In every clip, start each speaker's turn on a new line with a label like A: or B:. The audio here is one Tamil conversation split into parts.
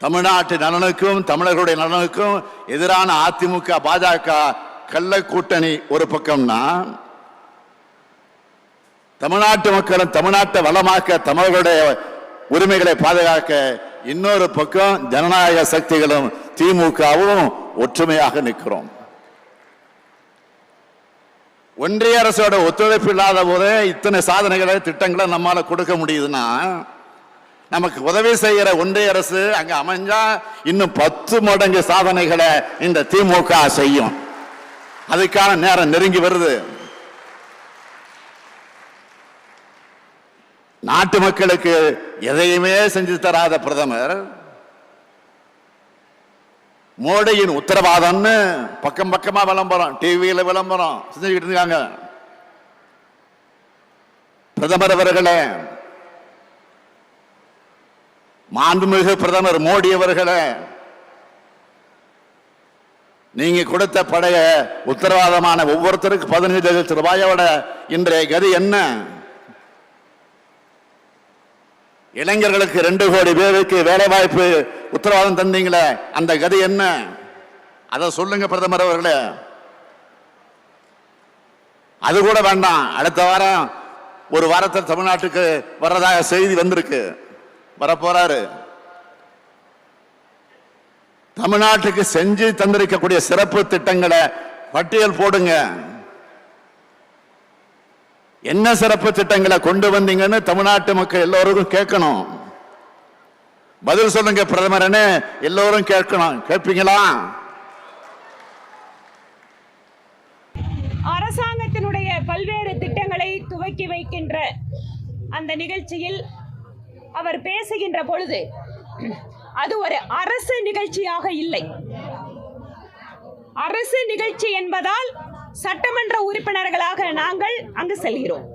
A: தமிழ்நாட்டு நலனுக்கும் தமிழர்களுடைய நலனுக்கும் எதிரான அதிமுக பாஜக கள்ள கூட்டணி ஒரு பக்கம்னா, தமிழ்நாட்டு மக்களும் தமிழ்நாட்டை வளமாக்க தமிழர்களுடைய உரிமைகளை பாதுகாக்க இன்னொரு பக்கம் ஜனநாயக சக்திகளும் திமுகவும் ஒற்றுமையாக நிற்கிறோம். ஒன்றிய அரசோட ஒத்துழைப்பு இல்லாத போதே இத்தனை சாதனைகளை திட்டங்களை நம்மால கொடுக்க முடியுதுன்னா, நமக்கு உதவி செய்கிற ஒன்றிய அரசு அங்க அமைஞ்சா இன்னும் 10 மடங்கு சாதனைகளை இந்த திமுக செய்யும். அதுக்கான நேரம் நெருங்கி வருது. நாட்டு மக்களுக்கு எதையுமே செஞ்சு தராத பிரதமர் மோடியின் உத்தரவாதம்னு பக்கம் பக்கமா விளம்பரம், டிவியில விளம்பரம் செஞ்சுக்கிட்டு இருக்காங்க. பிரதமர் அவர்களே, மாண்புமிகு பிரதமர் மோடி அவர்களே, நீங்க கொடுத்த படைய உத்தரவாதமான ஒவ்வொருத்தருக்கு 15 லட்சம் ரூபாயோட இன்றைய கதி என்ன? இளைஞர்களுக்கு 2 கோடி பேருக்கு வேலை வாய்ப்பு உத்தரவாதம் தந்தீங்களே, அந்த கதி என்ன? அதை சொல்லுங்க பிரதமர் அவர்களே. அது கூட வேண்டாம். அடுத்த வாரம் ஒரு வாரத்தில் தமிழ்நாட்டுக்கு வர்றதாக செய்தி வந்திருக்கு, வரப்போறாரு. தமிழ்நாட்டுக்கு செஞ்சு தந்திருக்கக்கூடிய சிறப்பு திட்டங்களை பட்டியல் போடுங்க. என்ன சிறப்பு திட்டங்களை கொண்டு வந்தீங்கன்னு தமிழ்நாட்டு மக்கள் எல்லோருக்கும் கேட்கணும். பதில் சொல்லுங்க பிரதமர், எல்லோரும் கேட்கணும். கேட்பீங்களா?
B: அரசாங்கத்தினுடைய பல்வேறு திட்டங்களை துவக்கி வைக்கின்ற அந்த நிகழ்ச்சியில் அவர் பேசுகின்ற பொழுது அது ஒரு அரசு நிகழ்ச்சியாக இல்லை. அரசு நிகழ்ச்சி என்பதால் சட்டமன்ற உறுப்பினர்களாக நாங்கள் அங்கு செல்கிறோம்.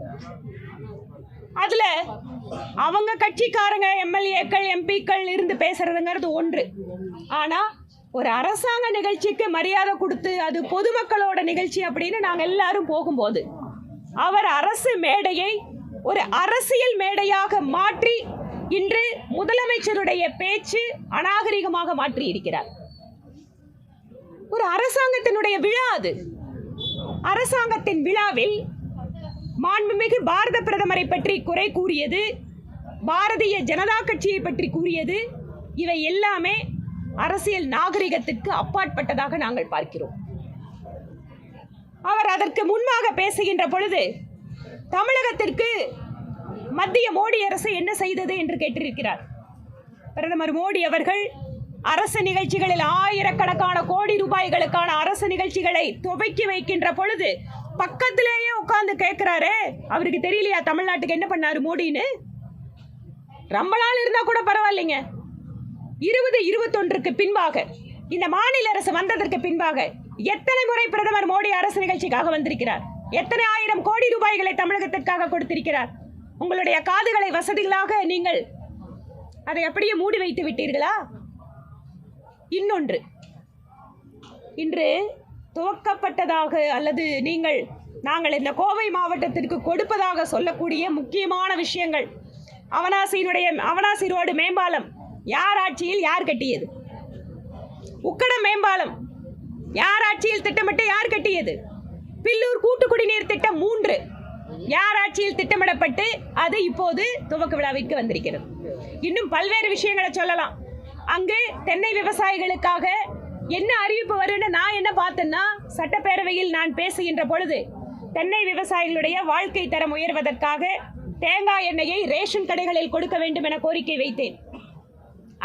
B: அதுல அவங்க கட்சிக்காரங்க எம்எல்ஏக்கள் எம்பிக்கள் இருந்து பேசுறதுங்கிறது ஒன்று. ஆனா ஒரு அரசாங்க நிகழ்ச்சிக்கு மரியாதை கொடுத்து அது பொதுமக்களோட நிகழ்ச்சி அப்படின்னு நாங்க எல்லாரும் போகும்போது அவர் அரசு மேடையை ஒரு அரசியல் மேடையாக மாற்றி இன்று முதலமைச்சருடைய பேச்சு அநாகரிகமாக மாற்றி இருக்கிறார். ஒரு அரசாங்கத்தினுடைய விழா அது. அரசாங்கத்தின் விழாவில் மாண்புமிகு பாரத பிரதமரை பற்றி குறை கூறியது, பாரதிய ஜனதா கட்சியை பற்றி கூறியது, இவை எல்லாமே அரசியல் நாகரிகத்துக்கு அப்பாற்பட்டதாக நாங்கள் பார்க்கிறோம். அவர் அதற்கு முன்பாக பேசுகின்ற பொழுது தமிழகத்திற்கு மத்திய மோடி அரசு என்ன செய்தது என்று கேட்டிருக்கிறார். பிரதமர் மோடி அவர்கள் அரசு நிகழ்ச்சிகளில் ஆயிரக்கணக்கான கோடி ரூபாய்களுக்கான அரசு நிகழ்ச்சிகளை துவக்கி வைக்கின்ற பொழுது பக்கத்திலேயே உட்கார்ந்து கேட்கிறாரு, அவருக்கு தெரியலையா தமிழ்நாட்டுக்கு என்ன பண்ணாரு மோடின்னு? ரொம்ப நாள் இருந்தா கூட பரவாயில்லைங்க. 2021க்கு பின்பாக இந்த மாநில அரசு வந்ததற்கு பின்பாக எத்தனை முறை பிரதமர் மோடி அரசு நிகழ்ச்சிக்காக வந்திருக்கிறார்? எத்தனை ஆயிரம் கோடி ரூபாய்களை தமிழகத்திற்காக கொடுத்திருக்கிறார்? உங்களுடைய காதுகளை வசதிகளாக நீங்கள் அதை அப்படியே மூடி வைத்து விட்டீர்களா? இன்னொன்று, இன்று துவக்கப்பட்டதாக அல்லது நாங்கள் இந்த கோவை மாவட்டத்திற்கு கொடுப்பதாக சொல்லக்கூடிய முக்கியமான விஷயங்கள், அவனாசி ரோடு மேம்பாலம் யார் ஆட்சியில் யார் கட்டியது? உக்கடம் மேம்பாலம் யார் ஆட்சியில் திட்டமிட்டு யார் கட்டியது? பில்லூர் கூட்டு குடிநீர் திட்டம் 3 யார் ஆட்சியில் திட்டமிடப்பட்டு அது இப்போது துவக்க விழாவிற்கு வந்திருக்கிறது. இன்னும் பல்வேறு விஷயங்களை சொல்லலாம். அங்கு தென்னை விவசாயிகளுக்காக என்ன அறிவிப்பு வரும்னு நான் என்ன பார்த்தேன்னா, சட்டப்பேரவையில் நான் பேசுகின்ற பொழுது தென்னை விவசாயிகளுடைய வாழ்க்கை தரம் உயர்வதற்காக தேங்காய் எண்ணெயை ரேஷன் கடைகளில் கொடுக்க வேண்டும் என கோரிக்கை வைத்தேன்.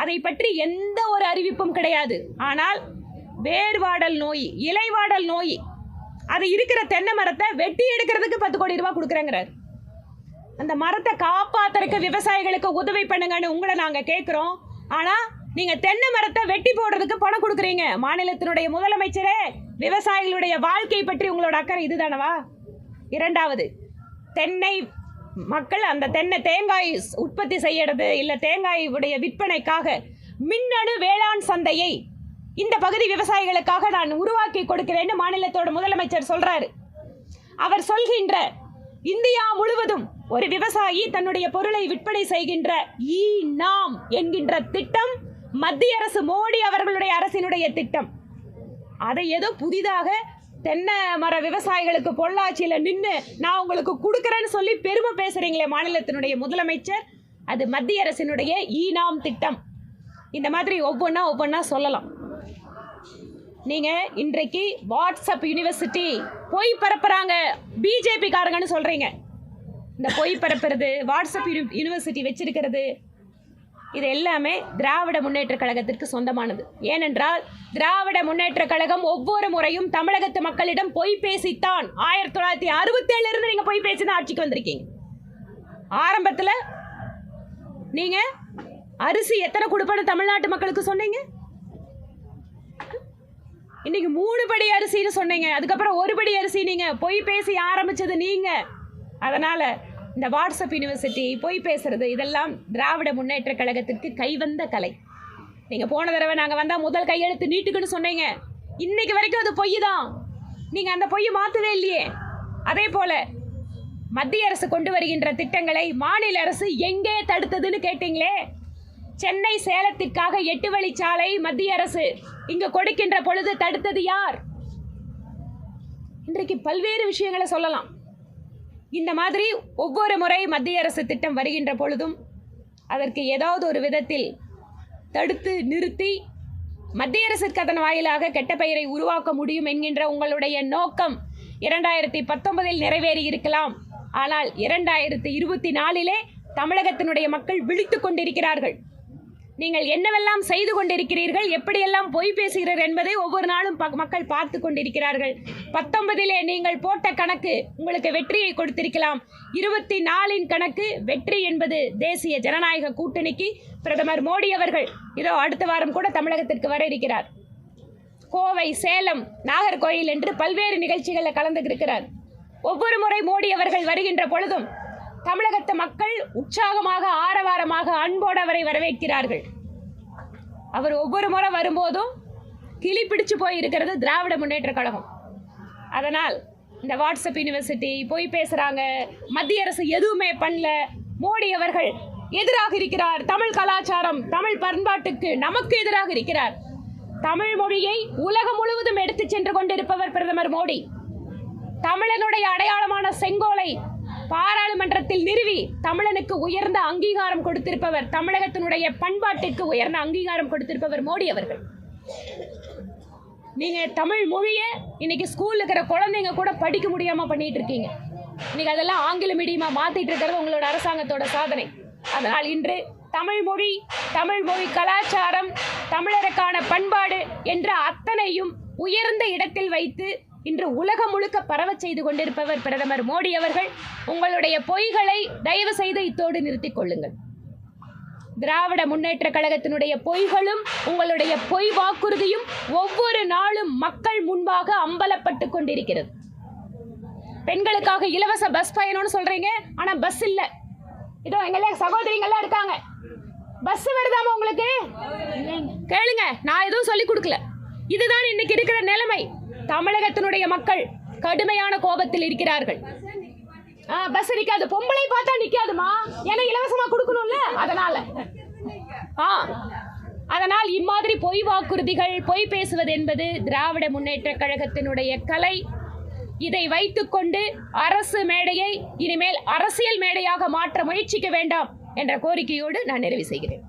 B: அதை பற்றி எந்த ஒரு அறிவிப்பும் கிடையாது. ஆனால் வேர்வாடல் நோய், இலைவாடல் நோய், அது இருக்கிற தென்னை மரத்தை வெட்டி எடுக்கிறதுக்கு 10 கோடி ரூபாய் கொடுக்குறேங்கிறார். அந்த மரத்தை காப்பாத்துறதுக்கு விவசாயிகளுக்கு உதவி பண்ணுங்கன்னு உங்களை நாங்க கேட்கிறோம். ஆனா நீங்க தென்னை மரத்தை வெட்டி போடுறதுக்கு பணம் கொடுக்குறீங்க. மாநிலத்தினுடைய முதலமைச்சரே, விவசாயிகளுடைய வாழ்க்கை பற்றி உங்களோட அக்கறை இதுதானவா? இரண்டாவது, தென்னை மக்கள் அந்த தேங்காய் உற்பத்தி செய்யறது இல்ல தேங்காய் உடைய விற்பனைக்காக மின்னணு வேளாண் சந்தையை இந்த பகுதி விவசாயிகளுக்காக நான் உருவாக்கி கொடுக்கிறேன்னு மாநிலத்தோட முதலமைச்சர் சொல்றாரு. அவர் சொல்கின்ற இந்தியா முழுவதும் ஒரு விவசாயி தன்னுடைய பொருளை விற்பனை செய்கின்ற நாம் என்கின்ற திட்டம் மத்திய அரசு மோடி அவர்களுடைய அரசினுடைய திட்டம். அதை ஏதோ புதிதாக தென்னை மர விவசாயிகளுக்கு பொள்ளாச்சியில் நின்று நான் உங்களுக்கு கொடுக்குறேன்னு சொல்லி பெருமை பேசுறீங்களே மாநிலத்தினுடைய முதலமைச்சர், அது மத்திய அரசினுடைய ஈனாம் திட்டம். இந்த மாதிரி ஒவ்வொன்றா சொல்லலாம். நீங்கள் இன்றைக்கு வாட்ஸ்அப் யூனிவர்சிட்டி பொய் பரப்புறாங்க பிஜேபி காரங்கன்னு சொல்கிறீங்க. இந்த பொய் பரப்புறது, வாட்ஸ்அப் யூனிவர்சிட்டி வச்சிருக்கிறது, இது எல்லாமே திராவிட முன்னேற்ற கழகத்திற்கு சொந்தமானது. ஏனென்றால் திராவிட முன்னேற்ற கழகம் ஒவ்வொரு முறையும் தமிழகத்து மக்களிடம் பொய் பேசித்தான். 1967 இருந்து நீங்கள் பொய் பேசி தான் ஆட்சிக்கு வந்திருக்கீங்க. ஆரம்பத்தில் நீங்கள் அரிசி எத்தனை கொடுப்பேன்னு தமிழ்நாட்டு மக்களுக்கு சொன்னீங்க. இன்னைக்கு 3 படி அரிசின்னு சொன்னீங்க. அதுக்கப்புறம் 1 படி அரிசி. நீங்கள் பொய் பேசி ஆரம்பிச்சது நீங்கள். அதனால் இந்த வாட்ஸ்அப் யூனிவர்சிட்டி, பொய் பேசுறது, இதெல்லாம் திராவிட முன்னேற்ற கழகத்திற்கு கைவந்த கலை. நீங்கள் போன தடவை நாங்கள் வந்தால் முதல் கையெழுத்து நீட்டுக்குன்னு சொன்னீங்க. இன்னைக்கு வரைக்கும் அது பொய் தான். நீங்கள் அந்த பொய்யை மாற்றவே இல்லையே. அதே போல் மத்திய அரசு கொண்டு வருகின்ற திட்டங்களை மாநில அரசு எங்கே தடுத்ததுன்னு கேட்டீங்களே. சென்னை சேலத்திற்காக 8 வழிச்சாலை மத்திய அரசு இங்கு கொடுக்கின்ற பொழுது தடுத்தது யார்? இன்றைக்கு பல்வேறு விஷயங்களை சொல்லலாம். இந்த மாதிரி ஒவ்வொரு முறை மத்திய அரசு திட்டம் வருகின்ற பொழுதும் அதற்கு ஏதாவது ஒரு விதத்தில் தடுத்து நிறுத்தி மத்திய அரசுக்கு அதன் வாயிலாக கெட்ட பெயரை உருவாக்க முடியும் என்கின்ற உங்களுடைய நோக்கம் 2019 நிறைவேறி இருக்கலாம். ஆனால் 2024 தமிழகத்தினுடைய மக்கள் விழித்துக் கொண்டிருக்கிறார்கள். நீங்கள் என்னவெல்லாம் செய்து கொண்டிருக்கிறீர்கள், எப்படியெல்லாம் பொய் பேசுகிறீர்கள் என்பதை ஒவ்வொரு நாளும் மக்கள் பார்த்து கொண்டிருக்கிறார்கள். 19 நீங்கள் போட்ட கணக்கு உங்களுக்கு வெற்றியை கொடுத்திருக்கலாம். 24 கணக்கு வெற்றி என்பது தேசிய ஜனநாயக கூட்டணிக்கு. பிரதமர் மோடி அவர்கள் இதோ அடுத்த வாரம் கூட தமிழகத்திற்கு வர இருக்கிறார். கோவை, சேலம், நாகர்கோயில் என்று பல்வேறு நிகழ்ச்சிகளில் கலந்துகிறார். ஒவ்வொரு முறை மோடி அவர்கள் வருகின்ற பொழுதும் தமிழகத்து மக்கள் உற்சாகமாக, ஆரவாரமாக, அன்போடு அவரை வரவேற்கிறார்கள். அவர் ஒவ்வொரு முறை வரும்போதும் கிளி பிடிச்சு போயிருக்கிறது திராவிட முன்னேற்ற கழகம். அதனால் இந்த வாட்ஸ்அப் யூனிவர்சிட்டி பொய் பேசுகிறாங்க, மத்திய அரசு எதுவுமே பண்ணல, மோடி அவர்கள் எதிராக இருக்கிறார், தமிழ் கலாச்சாரம், தமிழ் பண்பாட்டுக்கு நமக்கு எதிராக இருக்கிறார். தமிழ் மொழியை உலகம் முழுவதும் எடுத்து சென்று கொண்டிருப்பவர் பிரதமர் மோடி. தமிழனுடைய அடையாளமான செங்கோலை பாராளுமன்றத்தில் நிறுவி தமிழனுக்கு உயர்ந்த அங்கீகாரம் கொடுத்திருப்பவர், தமிழகத்தினுடைய பண்பாட்டிற்கு உயர்ந்த அங்கீகாரம் கொடுத்திருப்பவர் மோடி அவர்கள். நீங்க தமிழ் மொழியை இன்னைக்கு ஸ்கூல்ல இருக்கிற குழந்தைங்க கூட படிக்க முடியாம பண்ணிட்டு இருக்கீங்க. இன்னைக்கு அதெல்லாம் ஆங்கில மீடியமா மாத்திட்டு இருக்கிறது உங்களோட அரசாங்கத்தோட சாதனை. அதனால் இன்று தமிழ் மொழி கலாச்சாரம், தமிழருக்கான பண்பாடு என்ற அத்தனையும் உயர்ந்த இடத்தில் வைத்து இன்று உலகம் முழுக்க பரவச் செய்து கொண்டிருப்பவர் பிரதமர் மோடி அவர்கள். உங்களுடைய பொய்களை தயவு செய்து இத்தோடு நிறுத்திக் கொள்ளுங்கள். திராவிட முன்னேற்ற கழகத்தினுடைய பொய்களும் உங்களுடைய பொய் வாக்குறுதியும் ஒவ்வொரு நாளும் மக்கள் முன்பாக அம்பலப்பட்டு கொண்டிருக்கிறது. பெண்களுக்காக இலவச பஸ் பயணம்னு சொல்றீங்க, ஆனா பஸ் இல்ல. இதோ எங்கள சகோதரிங்கெல்லாம் இருக்காங்க. பஸ் வருதாமா உங்களுக்கு? கேளுங்க, நான் எதுவும் சொல்லி கொடுக்கல. இதுதான் இன்னைக்கு இருக்கிற நிலைமை. தமிழகத்தினுடைய மக்கள் கடுமையான கோபத்தில் இருக்கிறார்கள். பஸ் நிக்காது, பொம்பளை பார்த்தா நிக்காதுமா, ஏன்னா இலவசமா கொடுக்கணும்ல. அதனால் இம்மாதிரி பொய் வாக்குறுதிகள், பொய் பேசுவது என்பது திராவிட முன்னேற்ற கழகத்தினுடைய கலை. இதை வைத்துக்கொண்டு அரசு மேடையை இனிமேல் அரசியல் மேடையாக மாற்ற முயற்சிக்க வேண்டாம் என்ற கோரிக்கையோடு நான் நிறைவு செய்கிறேன்.